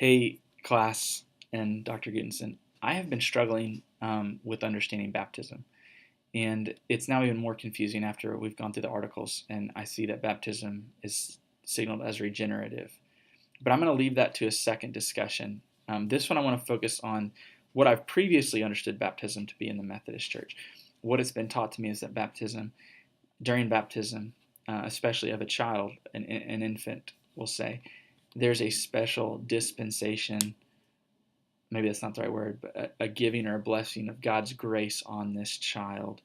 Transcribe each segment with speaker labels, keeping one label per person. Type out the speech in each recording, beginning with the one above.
Speaker 1: Hey, class and Dr. Gittinson, I have been struggling with understanding baptism, and it's now even more confusing after we've gone through the articles and I see that baptism is signaled as regenerative. But I'm going to leave that to a second discussion. This one I want to focus on what I've previously understood baptism to be in the Methodist Church. What it's been taught to me is that during baptism, especially of a child, an infant, we'll say, there's a special dispensation, maybe that's not the right word, but a giving or a blessing of God's grace on this child.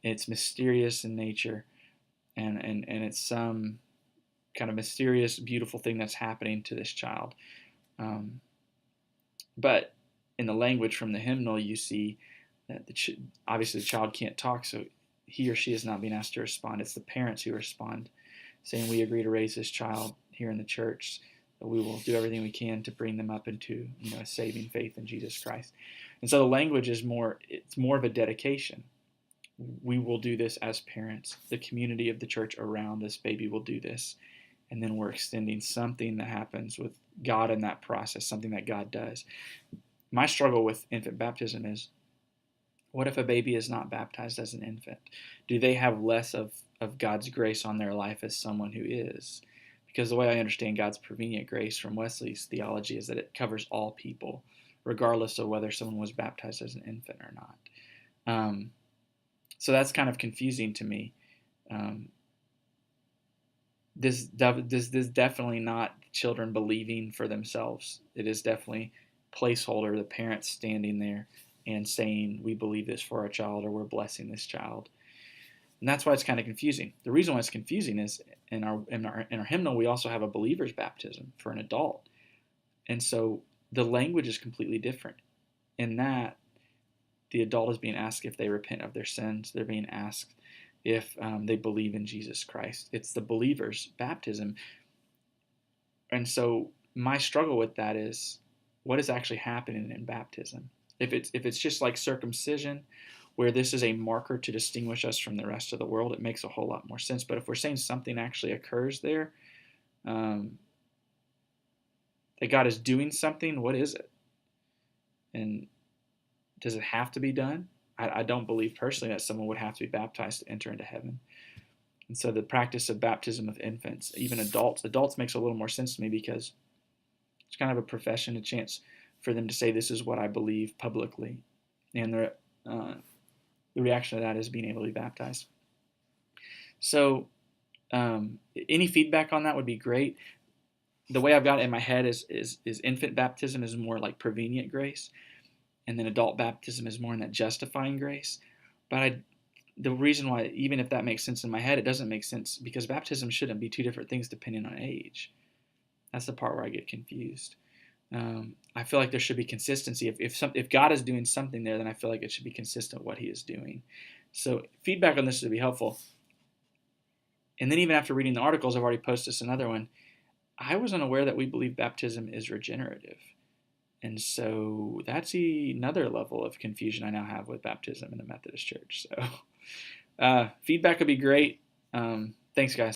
Speaker 1: It's mysterious in nature, and it's some kind of mysterious, beautiful thing that's happening to this child. Um, but in the language from the hymnal, you see that obviously the child can't talk, so he or she is not being asked to respond. It's the parents who respond, saying, "We agree to raise this child here in the church. We will do everything we can to bring them up into a saving faith in Jesus Christ." And so the language is it's more of a dedication. We will do this as parents. The community of the church around this baby will do this. And then we're extending something that happens with God in that process, something that God does. My struggle with infant baptism is, what if a baby is not baptized as an infant? Do they have less of God's grace on their life as someone who is? Because the way I understand God's prevenient grace from Wesley's theology is that it covers all people, regardless of whether someone was baptized as an infant or not. So that's kind of confusing to me. This is definitely not children believing for themselves. It is definitely placeholder, the parents standing there and saying, "We believe this for our child," or "We're blessing this child." And that's why it's kind of confusing. The reason why it's confusing is in our hymnal, we also have a believer's baptism for an adult. And so the language is completely different. In that, the adult is being asked if they repent of their sins. They're being asked if they believe in Jesus Christ. It's the believer's baptism. And so my struggle with that is, what is actually happening in baptism? If it's just like circumcision, where this is a marker to distinguish us from the rest of the world, it makes a whole lot more sense. But if we're saying something actually occurs there, um, that God is doing something, what is it? And does it have to be done? I don't believe personally that someone would have to be baptized to enter into heaven. And so the practice of baptism of infants, even adults makes a little more sense to me, because it's kind of a profession, a chance for them to say, "This is what I believe," publicly. And the reaction to that is being able to be baptized. So any feedback on that would be great. The way I've got it in my head is infant baptism is more like prevenient grace, and then adult baptism is more in that justifying grace. But the reason why, even if that makes sense in my head, it doesn't make sense, because baptism shouldn't be two different things depending on age. That's the part where I get confused. I feel like there should be consistency. If God is doing something there, then I feel like it should be consistent with what He is doing. So feedback on this would be helpful. And then even after reading the articles, I've already posted this another one. I was unaware that we believe baptism is regenerative. And so that's another level of confusion I now have with baptism in the Methodist Church. So feedback would be great. Thanks, guys.